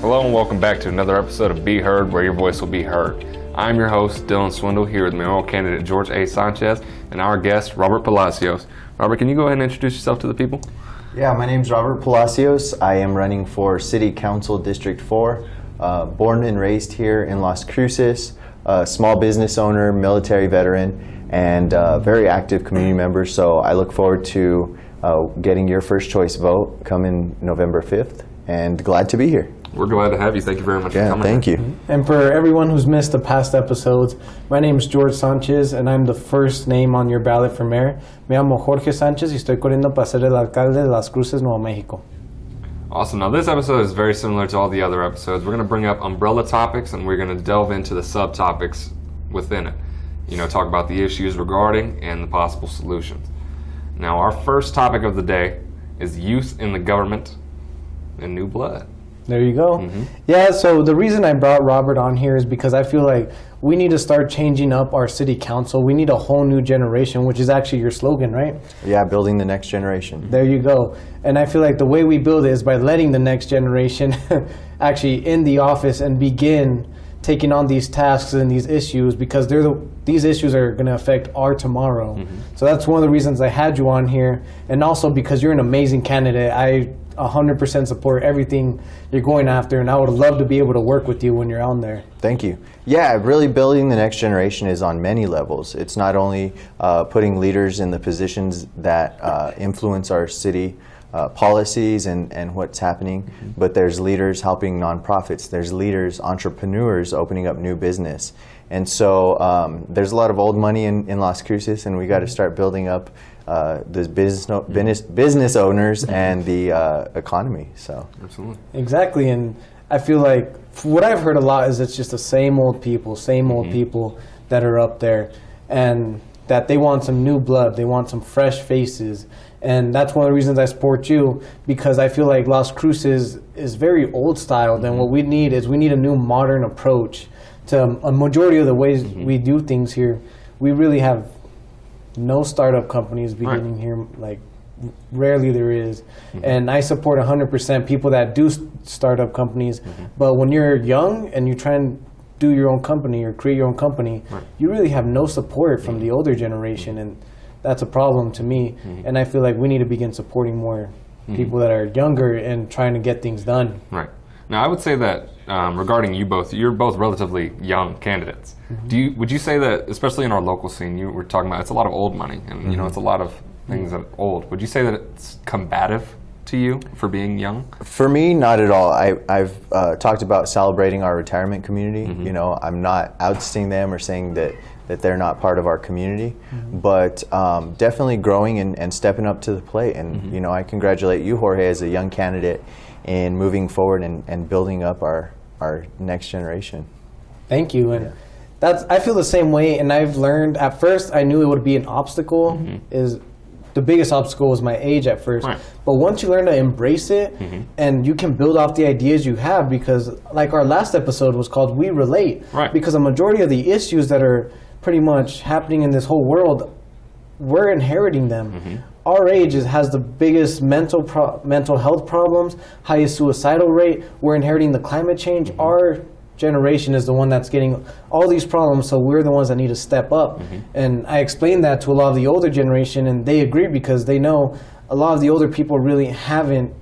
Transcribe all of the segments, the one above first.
Hello and welcome back to another episode of Be Heard, where your voice will be heard. I'm your host, Dylan Swindle, here with mayoral candidate Jorge Sanchez and our guest, Robert Palacios. Robert, can you go ahead and introduce yourself to the people? Yeah, my name's Robert Palacios. I am running for City Council District 4. Born and raised here in Las Cruces, small business owner, military veteran, and very active community member. So I look forward to getting your first choice vote coming November 5th, and glad to be here. We're glad to have you. Thank you very much for coming. Thank you. And for everyone who's missed the past episodes, my name is Jorge Sanchez, and I'm the first name on your ballot for mayor. Me llamo Jorge Sanchez y estoy corriendo para ser el alcalde de Las Cruces, Nuevo México. Awesome. Now this episode is very similar to all the other episodes. We're going to bring up umbrella topics and we're going to delve into the subtopics within it. You know, talk about the issues regarding and the possible solutions. Now our first topic of the day is youth in the government and new blood. There you go. Yeah, so the reason I brought Robert on here is because I feel like we need to start changing up our city council. We need a whole new generation, which is actually your slogan, right? Yeah, building the next generation. There you go. And I feel like the way we build it is by letting the next generation actually in the office and begin taking on these tasks and these issues, because these issues are going to affect our tomorrow. So that's one of the reasons I had you on here. And also because you're an amazing candidate. I 100% support everything you're going after, and I would love to be able to work with you when you're on there. Thank you. Yeah, really building the next generation is on many levels. It's not only putting leaders in the positions that influence our city policies and what's happening, but there's leaders helping nonprofits. There's leaders, entrepreneurs opening up new business. And so there's a lot of old money in Las Cruces, and we got to start building up the business owners and the economy. So Absolutely. Exactly, and I feel like what I've heard a lot is it's just the same old people that are up there, and that they want some new blood, they want some fresh faces. And that's one of the reasons I support you, because I feel like Las Cruces is very old styled, and what we need is a new modern approach to a majority of the ways we do things here. We really have no startup companies beginning here, like rarely there is. And I support 100% people that do startup companies, but when you're young and you try and do your own company or create your own company, you really have no support from the older generation, and that's a problem to me. And I feel like we need to begin supporting more people that are younger and trying to get things done. Right. Now, I would say that regarding you both, you're both relatively young candidates. Would you say that, especially in our local scene, you were talking about, it's a lot of old money, and you know, it's a lot of things that are old. Would you say that it's combative to you for being young? for me, not at all. I've talked about celebrating our retirement community. You know, I'm not ousting them or saying that they're not part of our community, but definitely growing and stepping up to the plate. And you know, I congratulate you, Jorge, as a young candidate in moving forward and building up our next generation. Thank you. And I feel the same way, and I've learned, at first I knew it would be an obstacle. Is the biggest obstacle was my age at first. But once you learn to embrace it, and you can build off the ideas you have, because like our last episode was called We Relate, because a majority of the issues that are pretty much happening in this whole world, we're inheriting them. Our age has the biggest mental health problems, highest suicidal rate. We're inheriting the climate change. Our generation is the one that's getting all these problems, so we're the ones that need to step up. And I explained that to a lot of the older generation, and they agree, because they know a lot of the older people really haven't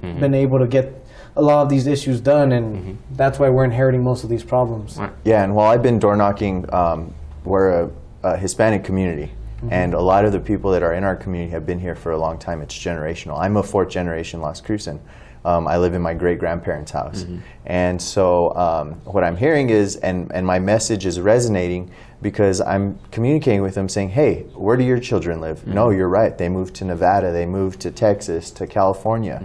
been able to get a lot of these issues done, and that's why we're inheriting most of these problems. Yeah, and while I've been door knocking, we're a Hispanic community. And a lot of the people that are in our community have been here for a long time. It's generational. I'm a fourth generation Las Cruces. I live in my great-grandparents' house. And so what I'm hearing is, and my message is resonating, because I'm communicating with them saying, hey, where do your children live? No, you're right. They moved to Nevada. They moved to Texas, to California,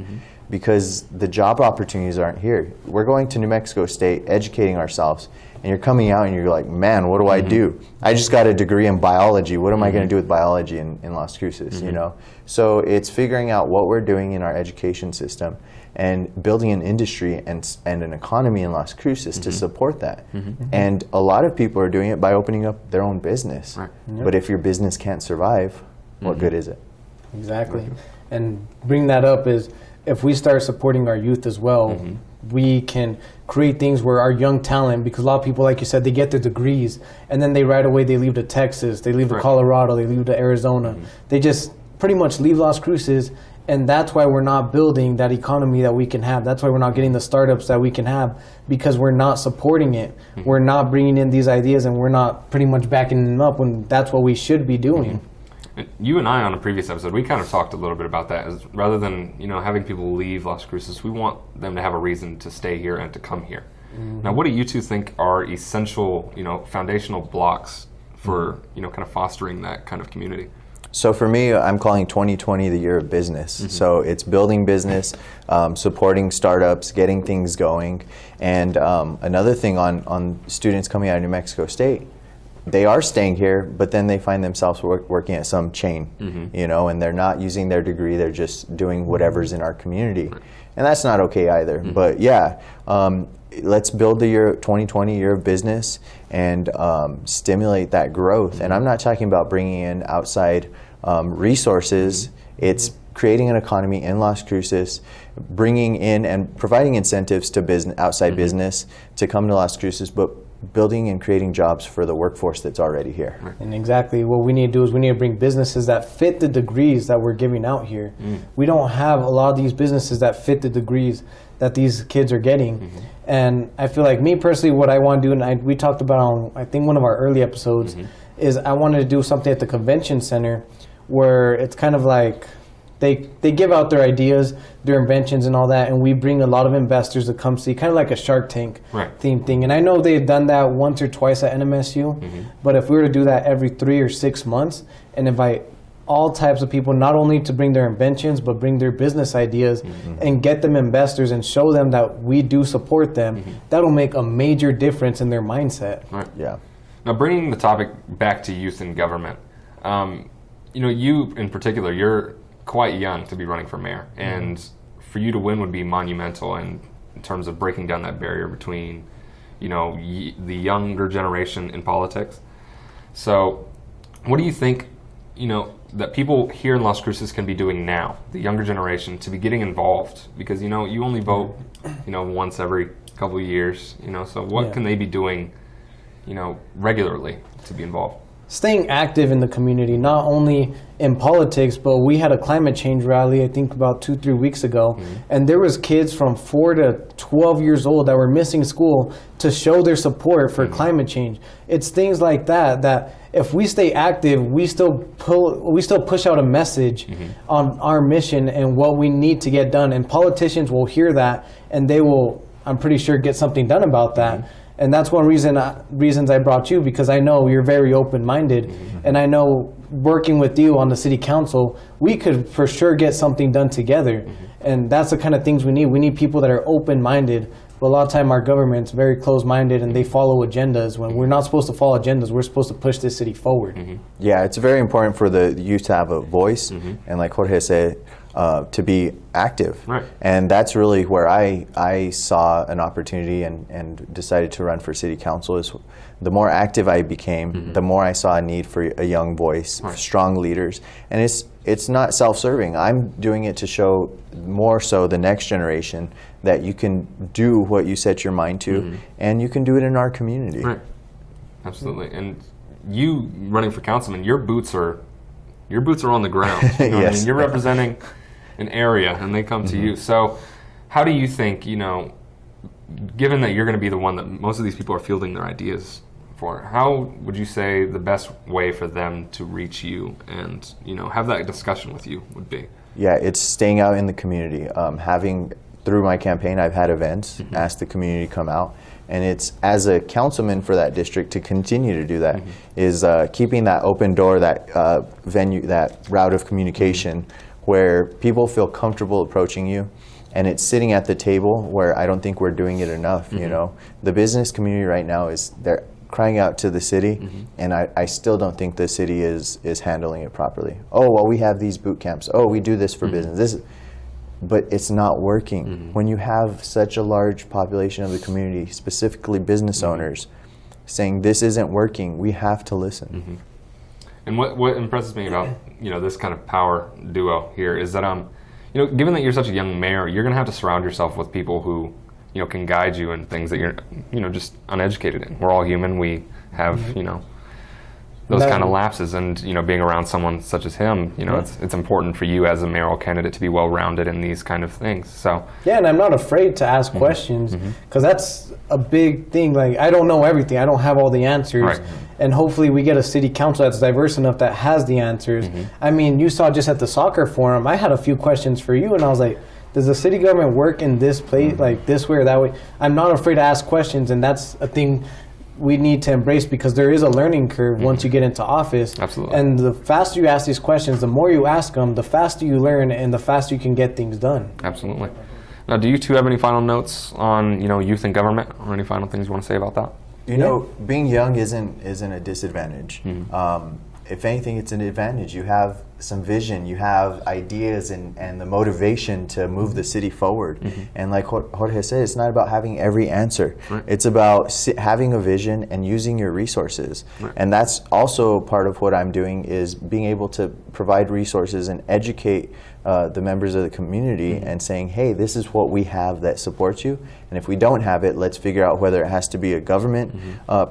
because the job opportunities aren't here. We're going to New Mexico State, educating ourselves, and you're coming out and you're like, man, what do I do? I just got a degree in biology. What am I going to do with biology in Las Cruces, you know? So it's figuring out what we're doing in our education system and building an industry and an economy in Las Cruces to support that. And a lot of people are doing it by opening up their own business. But if your business can't survive, what good is it? Exactly. And bring that up is, if we start supporting our youth as well, we can create things where our young talent, because a lot of people, like you said, they get their degrees and then they right away they leave to Texas, they leave to Colorado, they leave to Arizona. They just pretty much leave Las Cruces, and that's why we're not building that economy that we can have. That's why we're not getting the startups that we can have, because we're not supporting it. We're not bringing in these ideas, and we're not pretty much backing them up when that's what we should be doing. You and I, on a previous episode, we kind of talked a little bit about that. As rather than having people leave Las Cruces, we want them to have a reason to stay here and to come here. Now, what do you two think are essential, foundational blocks for kind of fostering that kind of community? So for me, I'm calling 2020 the year of business. So it's building business, supporting startups, getting things going. And another thing on students coming out of New Mexico State, they are staying here, but then they find themselves working at some chain, and they're not using their degree, they're just doing whatever's in our community. And that's not okay either. But yeah, let's build the year 2020 year of business and stimulate that growth. And I'm not talking about bringing in outside resources. It's creating an economy in Las Cruces, bringing in and providing incentives to outside business to come to Las Cruces, but building and creating jobs for the workforce that's already here. And exactly what we need to do is we need to bring businesses that fit the degrees that we're giving out here. We don't have a lot of these businesses that fit the degrees that these kids are getting. And I feel like me personally, what I want to do, and we talked about on, I think, one of our early episodes, is I wanted to do something at the convention center where it's kind of like they give out their ideas, their inventions and all that, and we bring a lot of investors to come see, kind of like a Shark Tank theme thing. And I know they've done that once or twice at NMSU, but if we were to do that every 3 or 6 months and invite all types of people, not only to bring their inventions, but bring their business ideas and get them investors and show them that we do support them, that'll make a major difference in their mindset. Yeah. Now, bringing the topic back to youth in government, you in particular, you're quite young to be running for mayor, and for you to win would be monumental in terms of breaking down that barrier between, the younger generation in politics. So, what do you think, that people here in Las Cruces can be doing now, the younger generation, to be getting involved? Because, you only vote, once every couple of years, so what can they be doing, regularly to be involved? Staying active in the community, not only in politics, but we had a climate change rally, I think about 2-3 weeks ago, and there was kids from 4 to 12 years old that were missing school to show their support for climate change. It's things like that if we stay active, we still push out a message on our mission and what we need to get done, and politicians will hear that and they will, I'm pretty sure, get something done about that. And that's one reasons I brought you, because I know you're very open-minded, and I know working with you on the city council, we could for sure get something done together. And that's the kind of things we need. We need people that are open-minded, but a lot of time our government's very closed-minded and they follow agendas when we're not supposed to follow agendas. We're supposed to push this city forward. Yeah, it's very important for the youth to have a voice, and like Jorge said, to be active. And that's really where I saw an opportunity and decided to run for city council. Is the more active I became, the more I saw a need for a young voice, strong leaders. And it's not self-serving. I'm doing it to show more so the next generation that you can do what you set your mind to, and you can do it in our community. Absolutely. And you running for councilman, your boots are on the ground. You know what I mean? You're representing an area, and they come to you. So how do you think, given that you're going to be the one that most of these people are fielding their ideas for, how would you say the best way for them to reach you and, have that discussion with you would be? Yeah, it's staying out in the community. Through my campaign, I've had events, asked the community to come out. And it's, as a councilman for that district, to continue to do that, is keeping that open door, that venue, that route of communication, where people feel comfortable approaching you, and it's sitting at the table where I don't think we're doing it enough. The business community right now they're crying out to the city, and I still don't think the city is handling it properly. Oh, well, we have these boot camps. Oh, we do this for business. But it's not working. When you have such a large population of the community, specifically business owners, saying this isn't working, we have to listen. And what impresses me about this kind of power duo here is that given that you're such a young mayor, you're going to have to surround yourself with people who can guide you in things that you're, just uneducated in. We're all human. We have, those kind of lapses, and being around someone such as him, it's important for you as a mayoral candidate to be well-rounded in these kind of things. So yeah, and I'm not afraid to ask questions, because that's a big thing. Like, I don't know everything. I don't have all the answers. Right. And hopefully we get a city council that's diverse enough that has the answers. I mean, you saw just at the soccer forum, I had a few questions for you, and I was like, does the city government work in this place, like this way or that way? I'm not afraid to ask questions, and that's a thing we need to embrace, because there is a learning curve once you get into office. Absolutely. And the faster you ask these questions, the more you ask them, the faster you learn, and the faster you can get things done. Absolutely. Now, do you two have any final notes on youth and government, or any final things you want to say about that? Being young isn't a disadvantage. If anything, it's an advantage. You have some vision, you have ideas, and the motivation to move the city forward. And like Jorge said, it's not about having every answer. Right. It's about having a vision and using your resources. Right. And that's also part of what I'm doing, is being able to provide resources and educate the members of the community and saying, hey, this is what we have that supports you. And if we don't have it, let's figure out whether it has to be a government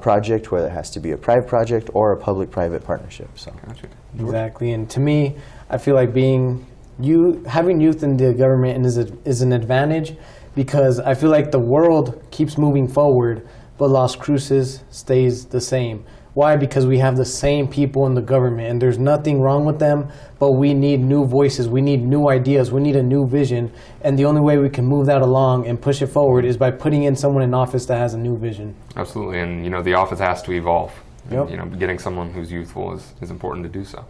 project, whether it has to be a private project, or a public-private partnership. So. Gotcha. Exactly. And to me, I feel like having youth in the government is an advantage, because I feel like the world keeps moving forward, but Las Cruces stays the same. Why? Because we have the same people in the government, and there's nothing wrong with them, but we need new voices, we need new ideas, we need a new vision, and the only way we can move that along and push it forward is by putting in someone in office that has a new vision. Absolutely, and the office has to evolve. Yep. And, getting someone who's youthful is important to do so.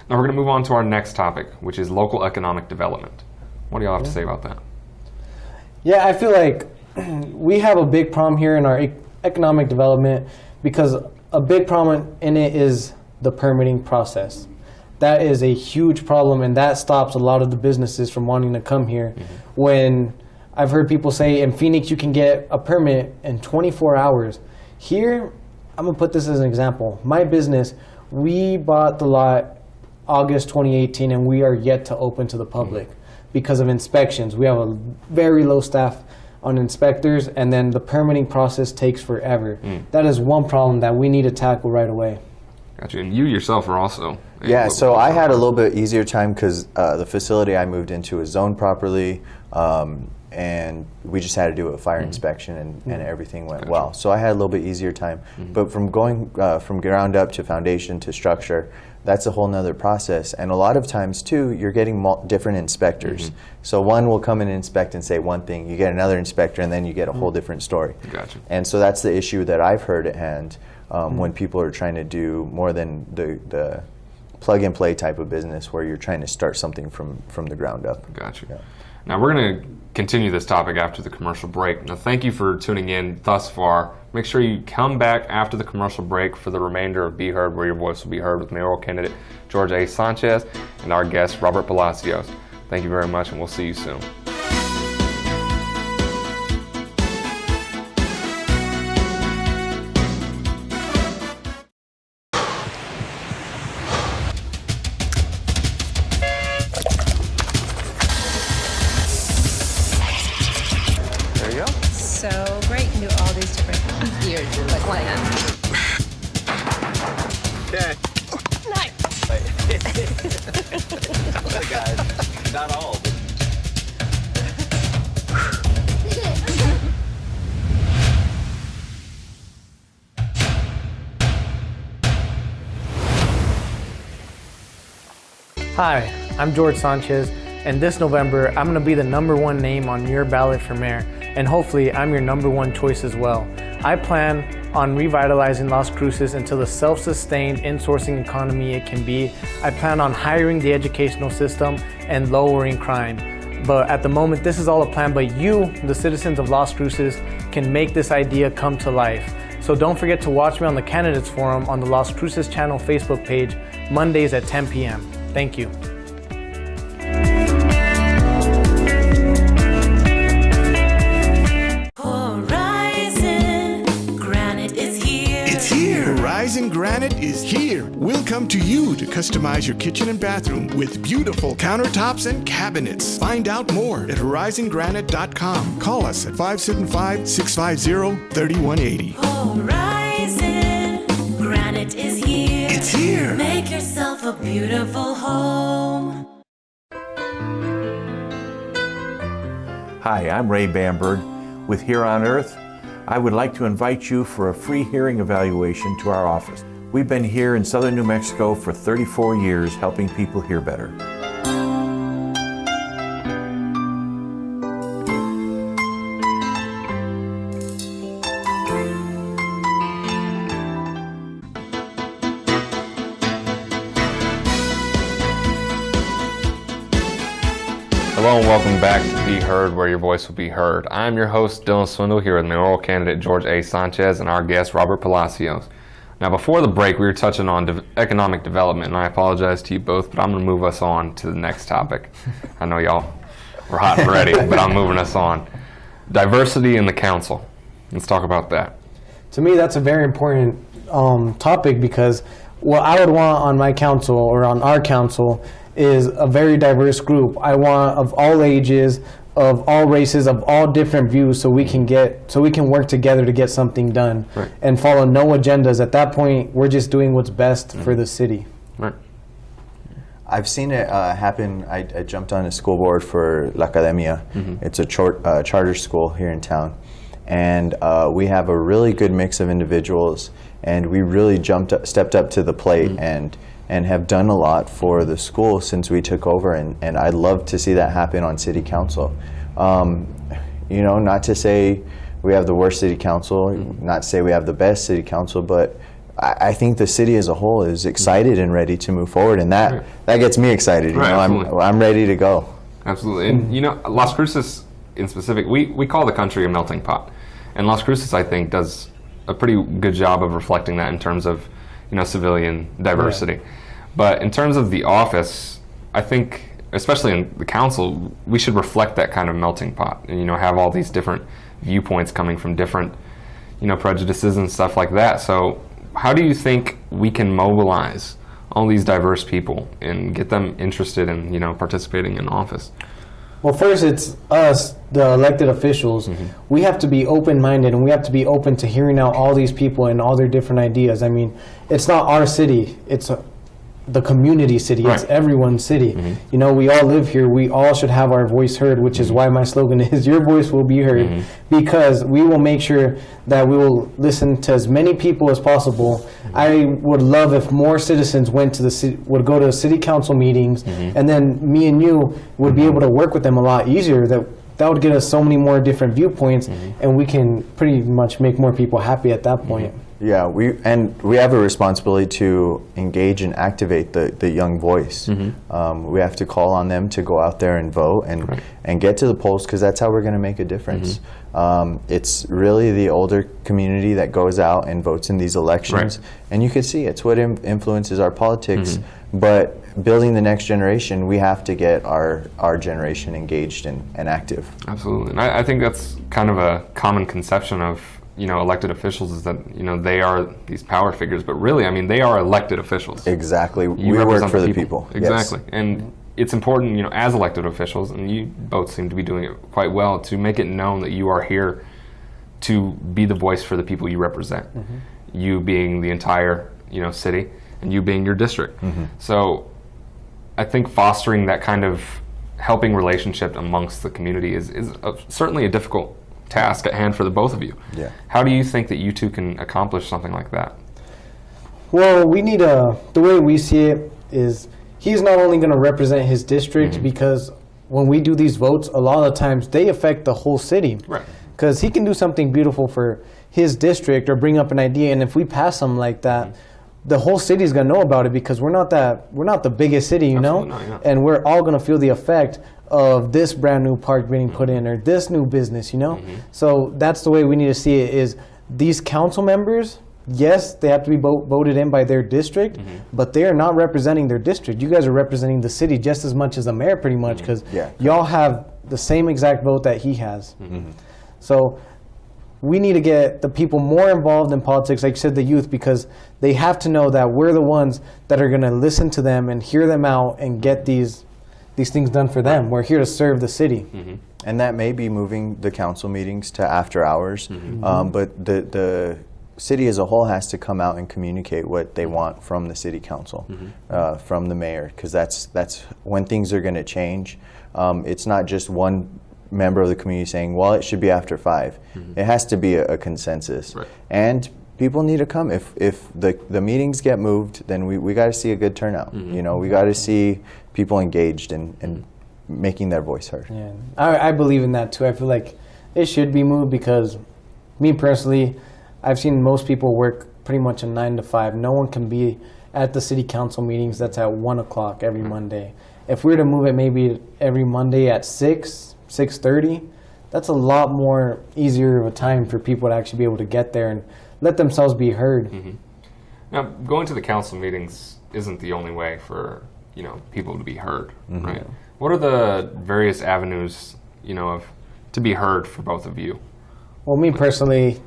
Now we're going to move on to our next topic, which is local economic development. What do y'all have to say about that? Yeah, I feel like we have a big problem here in our economic development, because a big problem in it is the permitting process. That is a huge problem, and that stops a lot of the businesses from wanting to come here. When I've heard people say in Phoenix you can get a permit in 24 hours. Here, I'm going to put this as an example. My business, we bought the lot August 2018, and we are yet to open to the public because of inspections. We have a very low staff on inspectors, and then the permitting process takes forever. That is one problem that we need to tackle right away. Gotcha. And you yourself are also... Yeah, so I had a little bit easier time, because the facility I moved into is zoned properly, and we just had to do a fire inspection, and everything went well. So I had a little bit easier time. But from going from ground up to foundation to structure, that's a whole nother process. And a lot of times, too, you're getting different inspectors. So one will come in and inspect and say one thing. You get another inspector, and then you get a whole different story. Gotcha. And so that's the issue that I've heard at hand when people are trying to do more than the plug-and-play type of business, where you're trying to start something from the ground up. Gotcha. Yeah. Now we're going to continue this topic after the commercial break. Now thank you for tuning in thus far. Make sure you come back after the commercial break for the remainder of Be Heard, where your voice will be heard, with mayoral candidate Jorge Sanchez and our guest Robert Palacios. Thank you very much, and we'll see you soon. So great, you can do all these different ears, like one hand. Okay. Nice. Guys, not all. Hi, I'm Jorge Sanchez, and this November I'm going to be the #1 name on your ballot for mayor, and hopefully I'm your #1 choice as well. I plan on revitalizing Las Cruces into the self-sustained insourcing economy it can be. I plan on hiring the educational system and lowering crime. But at the moment, this is all a plan, but you, the citizens of Las Cruces, can make this idea come to life. So don't forget to watch me on the Candidates Forum on the Las Cruces Channel Facebook page, Mondays at 10 p.m. Thank you. Horizon Granite is here. It's here. Horizon Granite Granite is here. We'll come to you to customize your kitchen and bathroom with beautiful countertops and cabinets. Find out more at horizongranite.com. Call us at 575-650-3180. Horizon Granite is here. It's here. Make yourself a beautiful home. Hi, I'm Ray Bamberg with Here on Earth. I would like to invite you for a free hearing evaluation to our office. We've been here in southern New Mexico for 34 years helping people hear better. Hello and welcome back to Be Heard, where your voice will be heard. I'm your host, Dylan Swindle, here with mayoral candidate George A. Sanchez and our guest, Robert Palacios. Now, before the break, we were touching on economic development, and I apologize to you both, but I'm going to move us on to the next topic. I know y'all were hot and ready, but I'm moving us on. Diversity in the council. Let's talk about that. To me, that's a very important topic, because what I would want on my council or on our council is a very diverse group. I want of all ages, of all races, of all different views, so we can work together to get something done, right, and follow no agendas. At that point, we're just doing what's best for the city. Right. I've seen it happen. I jumped on a school board for La Academia. It's a charter school here in town. And we have a really good mix of individuals, and we really stepped up to the plate and have done a lot for the school since we took over, and I'd love to see that happen on city council. You know, not to say we have the worst city council, not to say we have the best city council, but I think the city as a whole is excited and ready to move forward, and that gets me excited. You know, I'm ready to go. Absolutely. And you know, Las Cruces in specific, we call the country a melting pot, and Las Cruces, I think, does a pretty good job of reflecting that in terms of, you know, civilian diversity. Yeah. But in terms of the office, I think, especially in the council, we should reflect that kind of melting pot and, you know, have all these different viewpoints coming from different, you know, prejudices and stuff like that. So how do you think we can mobilize all these diverse people and get them interested in, you know, participating in office? Well, first, it's us, the elected officials. We have to be open-minded, and we have to be open to hearing out all these people and all their different ideas. I mean, it's not our city. It's the community city. Right. It's everyone's city. You know, we all live here. We all should have our voice heard, which is why my slogan is "Your voice will be heard," because we will make sure that we will listen to as many people as possible. I would love if more citizens went to the city, would go to city council meetings, and then me and you would be able to work with them a lot easier. That would get us so many more different viewpoints, and we can pretty much make more people happy at that point. Yeah, we have a responsibility to engage and activate the young voice. We have to call on them to go out there and vote and get to the polls, because that's how we're going to make a difference. It's really the older community that goes out and votes in these elections, and you can see it's what influences our politics. But building the next generation, we have to get our generation engaged and active. Absolutely, and I think that's kind of a common conception of, you know, elected officials, is that, you know, they are these power figures, but really, I mean, they are elected officials. Exactly. You we represent work for the people. Exactly. Yes. And it's important, you know, as elected officials, and you both seem to be doing it quite well, to make it known that you are here to be the voice for the people you represent. You being the entire, you know, city, and you being your district. So I think fostering that kind of helping relationship amongst the community is certainly a difficult task at hand for the both of you. Yeah. How do you think that you two can accomplish something like that? Well, we need the way we see it is he's not only going to represent his district, because when we do these votes, a lot of the times they affect the whole city. Right. Because he can do something beautiful for his district or bring up an idea, and if we pass something like that, the whole city is going to know about it, because we're not the biggest city, you know? Not, yeah. And we're all going to feel the effect of this brand new park being put in, or this new business, you know? So that's the way we need to see it, is these council members, yes, they have to be voted in by their district, but they are not representing their district. You guys are representing the city just as much as the mayor, pretty much, because y'all have the same exact vote that he has. So we need to get the people more involved in politics, like you said, the youth, because they have to know that we're the ones that are going to listen to them and hear them out and get these things done for them. We're here to serve the city. And that may be moving the council meetings to after hours, but the city as a whole has to come out and communicate what they want from the city council, from the mayor, because that's when things are going to change. It's not just one member of the community saying, well, it should be after 5. It has to be a consensus. Right. And people need to come. If the meetings get moved, then we got to see a good turnout. You know, we got to see people engaged and making their voice heard. Yeah, I believe in that too. I feel like it should be moved because, me personally, I've seen most people work pretty much a 9 to 5. No one can be at the city council meetings that's at 1 o'clock every Monday. If we were to move it maybe every Monday at 6:30, that's a lot more easier of a time for people to actually be able to get there and let themselves be heard. Now, going to the council meetings isn't the only way for, you know, people to be heard, right? What are the various avenues, you know, to be heard for both of you? Well, me personally,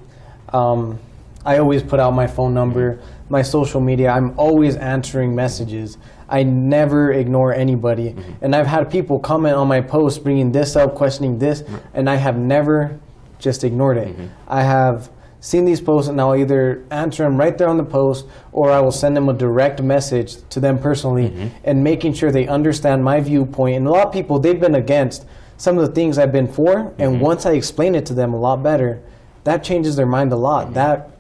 I always put out my phone number, my social media. I'm always answering messages. I never ignore anybody. And I've had people comment on my post, bringing this up, questioning this, and I have never just ignored it. I have seen these posts, and I'll either answer them right there on the post, or I will send them a direct message to them personally, and making sure they understand my viewpoint. And a lot of people, they've been against some of the things I've been for, and once I explain it to them a lot better, that changes their mind a lot.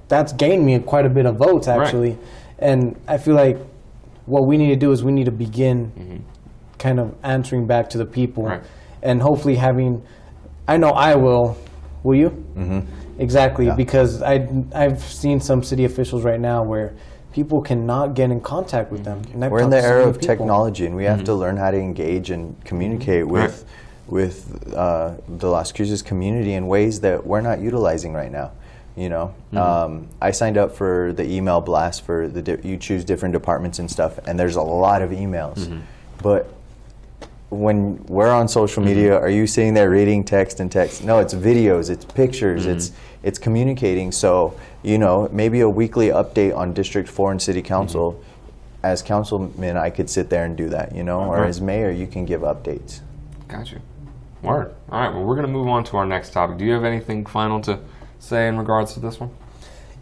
That's gained me quite a bit of votes, actually. And I feel like what we need to do is we need to begin kind of answering back to the people, and hopefully having, I know I will you? Exactly, because I've seen some city officials right now where people cannot get in contact with them. And we're in the era of technology, and we have to learn how to engage and communicate with the Las Cruces community in ways that we're not utilizing right now. You know, I signed up for the email blast for you choose different departments and stuff, and there's a lot of emails. But when we're on social media, are you sitting there reading text and text? No, it's videos, it's pictures, it's communicating. So, you know, maybe a weekly update on District 4 and City Council. As councilman, I could sit there and do that, you know, or as mayor, you can give updates. Got you. Word. All right, well, we're going to move on to our next topic. Do you have anything final to say in regards to this one?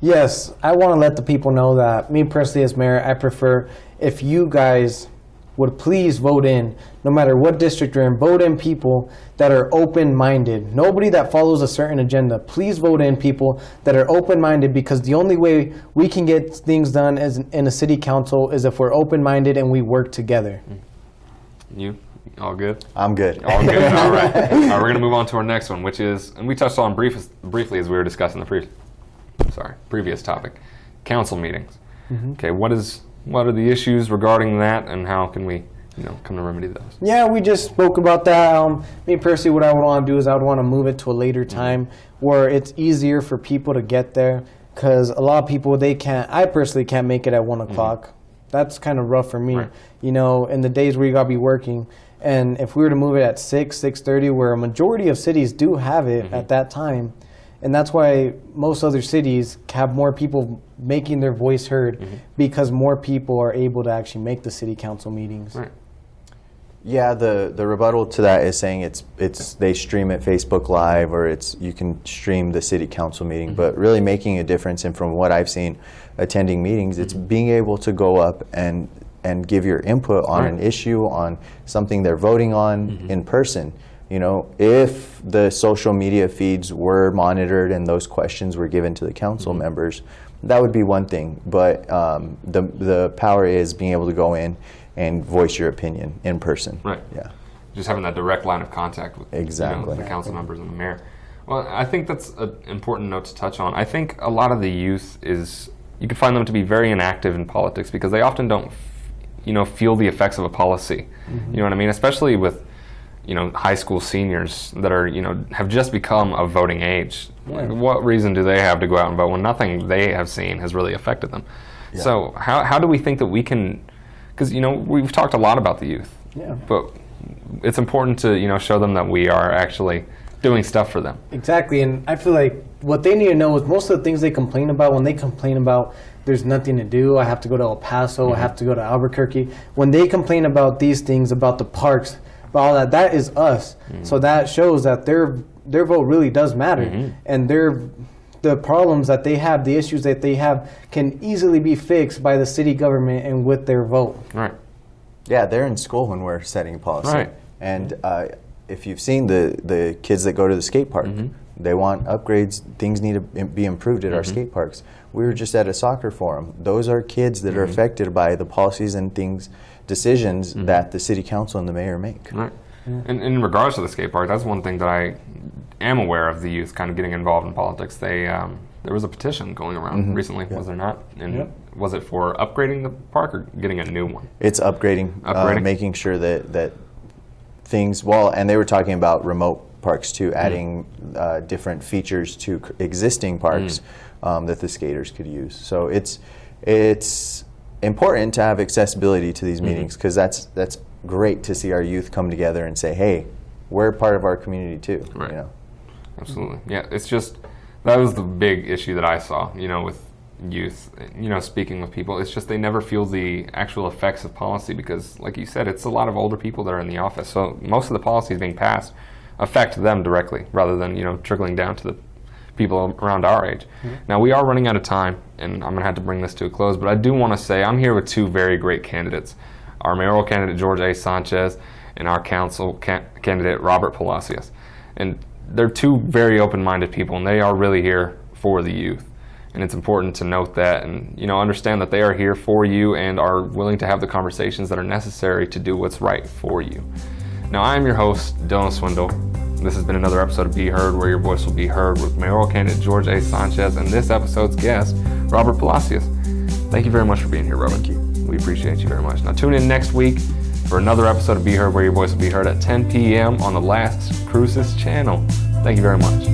Yes, I want to let the people know that me personally as mayor, I prefer if you guys would please vote in, no matter what district you're in, vote in people that are open-minded. Nobody that follows a certain agenda. Please vote in people that are open-minded, because the only way we can get things done as in a city council is if we're open-minded and we work together. You? All good? I'm good. All good. All right. All right, we're going to move on to our next one, which is, and we touched on briefly as we were discussing the previous topic, council meetings. Okay, what are the issues regarding that, and how can we, you know, come to remedy those? Yeah, we just spoke about that. Me personally, what I would want to do is I would want to move it to a later time where it's easier for people to get there, because a lot of people, I personally can't make it at 1 o'clock. That's kind of rough for me, you know, in the days where you got to be working. And if we were to move it at 6:30, where a majority of cities do have it at that time, and that's why most other cities have more people making their voice heard, because more people are able to actually make the city council meetings. Yeah, the rebuttal to that is saying it's they stream it Facebook Live, or you can stream the city council meeting, but really making a difference. And from what I've seen attending meetings, it's being able to go up and give your input on an issue, on something they're voting on in person. You know, if the social media feeds were monitored and those questions were given to the council members, that would be one thing. But the power is being able to go in and voice your opinion in person. Yeah. Just having that direct line of contact with you know, the council members and the mayor. Well, I think that's an important note to touch on. I think a lot of the youth you can find them to be very inactive in politics, because they often don't feel the effects of a policy. You know what I mean? Especially with, you know, high school seniors that are, you know, have just become of voting age. Like, what reason do they have to go out and vote when nothing they have seen has really affected them? So how do we think that we can, because, you know, we've talked a lot about the youth, but it's important to, you know, show them that we are actually doing stuff for them. Exactly, and I feel like what they need to know is most of the things they complain about, when they complain about there's nothing to do, I have to go to El Paso, I have to go to Albuquerque, when they complain about these things, about the parks, about all that, that is us. So that shows that their vote really does matter, and the problems that they have, the issues that they have, can easily be fixed by the city government and with their vote. Right. Yeah, they're in school when we're setting policy. Right. And if you've seen the kids that go to the skate park, they want upgrades. Things need to be improved at our skate parks. We were just at a soccer forum. Those are kids that are affected by the policies and decisions that the city council and the mayor make. Right. And in regards to the skate park, that's one thing that I am aware of the youth kind of getting involved in politics. They there was a petition going around recently, was there not? And was it for upgrading the park or getting a new one? It's upgrading. Making sure that things, and they were talking about remote parks too, adding different features to existing parks that the skaters could use. So it's important to have accessibility to these meetings, because that's great to see our youth come together and say, hey, we're part of our community too. Right. You know? Absolutely. Yeah, it's just, that was the big issue that I saw, with youth, speaking with people. It's just they never feel the actual effects of policy because, like you said, it's a lot of older people that are in the office. So most of the policies being passed affect them directly rather than, trickling down to the people around our age. Now, we are running out of time, and I'm going to have to bring this to a close, but I do want to say I'm here with two very great candidates. Our mayoral candidate, Jorge Sanchez, and our council candidate, Robert Palacios. And they're two very open-minded people, and they are really here for the youth. And it's important to note that and, understand that they are here for you and are willing to have the conversations that are necessary to do what's right for you. Now, I am your host, Dylan Swindle. This has been another episode of Be Heard, where your voice will be heard, with mayoral candidate Jorge Sanchez and this episode's guest, Robert Palacios. Thank you very much for being here, Robert. Thank you. We appreciate you very much. Now, tune in next week for another episode of Be Heard, where your voice will be heard at 10 p.m. on the Last Cruces channel. Thank you very much.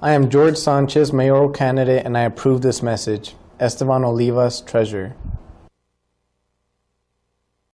I am Jorge Sanchez, mayoral candidate, and I approve this message. Esteban Olivas, Treasurer.